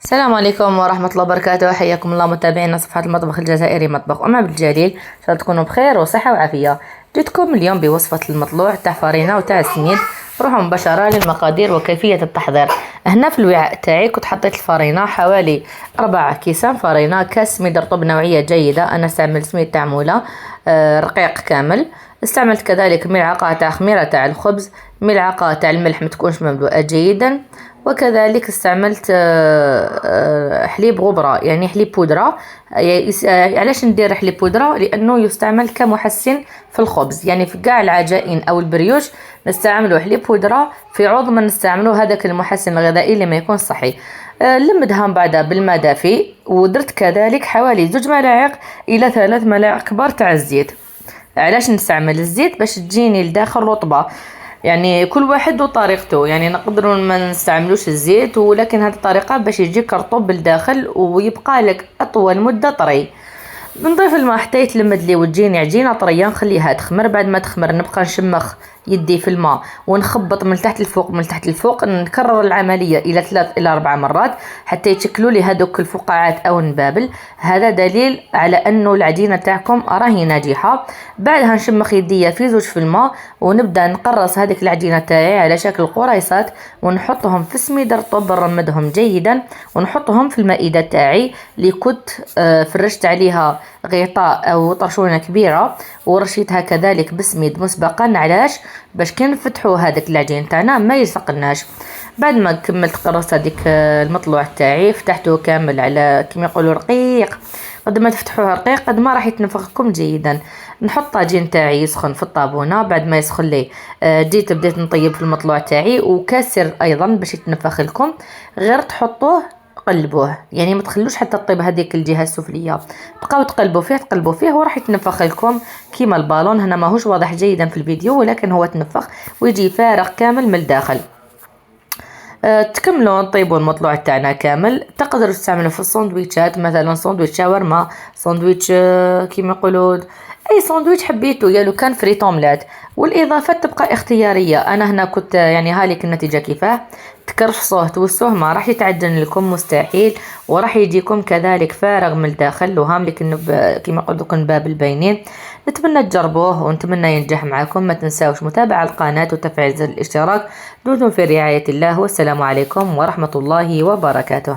السلام عليكم ورحمة الله وبركاته. حياكم الله متابعينا صفحة المطبخ الجزائري مطبخ أم عبد الجليل. إن شاء الله تكونوا بخير وصحة وعافية. جيتكم اليوم بوصفة المطلوع تاع فرينة وتاع السميد. نروحوا مباشرة للمقادير وكيفية التحضير. هنا في الوعاء تاعي كنت حطيت الفرينة حوالي 4 كيسان فرينة، كاس سميد رطب نوعية جيدة، أنا استعملت سميد تاع مولا رقيق كامل. استعملت كذلك ملعقة تاع خميرة تاع الخبز، ملعقة تاع الملح متكونش مملوءة جيدا، وكذلك استعملت حليب غبرة يعني حليب بودرة. علاش ندير حليب بودرة؟ لأنه يستعمل كمحسن في الخبز، يعني في كاع العجائن أو البريوش نستعملوا حليب بودرة في عوض ما نستعملوا هذاك المحسن الغذائي اللي ما يكون صحي. لمدها من بعدها بالماء دافي، ودرت كذلك حوالي 2 ملاعق إلى 3 ملاعق كبار تاع الزيت. علاش نستعمل الزيت؟ باش تجيني لداخل رطبة، يعني كل واحد وطريقته، يعني نقدروا ما نستعملوش الزيت، ولكن هذه الطريقة باش يجيك رطب للداخل ويبقى لك أطول مدة طري. بنضيف الماء حتى يتلمد لي وتجيني عجينه طريه، نخليها تخمر. بعد ما تخمر نبقى نشمخ يدي في الماء ونخبط من تحت لفوق من تحت لفوق، نكرر العمليه الى 3 إلى 4 مرات حتى يتشكلوا لي هذوك الفقاعات او النبابل. هذا دليل على انه العجينه تاعكم راهي ناجحه. بعدها نشمخ يدي في 2 في الماء ونبدا نقرص هذيك العجينه تاعي على شكل قريصات، ونحطهم في سميد رطب نرمدهم جيدا، ونحطهم في المائده تاعي اللي كنت فرشت عليها غطاء او طرشونه كبيره ورشيتها كذلك بسميد مسبقا. علاش؟ باش كي نفتحوا هذاك العجين تاعنا ما يلصقناش. بعد ما كملت قرصت هذيك المطلوع تاعي فتحته كامل على كما يقولوا رقيق. قد ما تفتحوه رقيق قد ما راح يتنفخكم جيدا. نحط طاجين تاعي يسخن في الطابونه، بعد ما يسخن لي جيت بديت نطيب في المطلوع تاعي، وكسر ايضا باش يتنفخ لكم. غير تحطوه قلبوه، يعني ما تخلوش حتى تطيب هذيك الجهه السفليه، بقاو تقلبوا فيه وراح يتنفخ لكم كيما البالون. هنا ماهوش واضح جيدا في الفيديو ولكن هو تنفخ ويجي فارغ كامل من الداخل. تكملوا نطيبوا المطلوع تاعنا كامل. تقدروا تستعملوا في الساندويتشات، مثلا ساندويتش شاورما، ساندويتش كيما يقولوا اي ساندويتش حبيتو، يا لو كان فريت اومليت، والاضافات تبقى اختياريه. انا هنا كنت يعني هاليك النتيجه كيفاه. تكرفصوه توسوه ما راح يتعجن لكم مستحيل، وراح يجيكم كذلك فارغ من الداخل وهاملك كيما قلت لكم الباب البينين. نتمنى تجربوه ونتمنى ينجح معكم. ما تنساوش متابعة القناة وتفعيل زر الاشتراك. دمتم في رعاية الله، والسلام عليكم ورحمة الله وبركاته.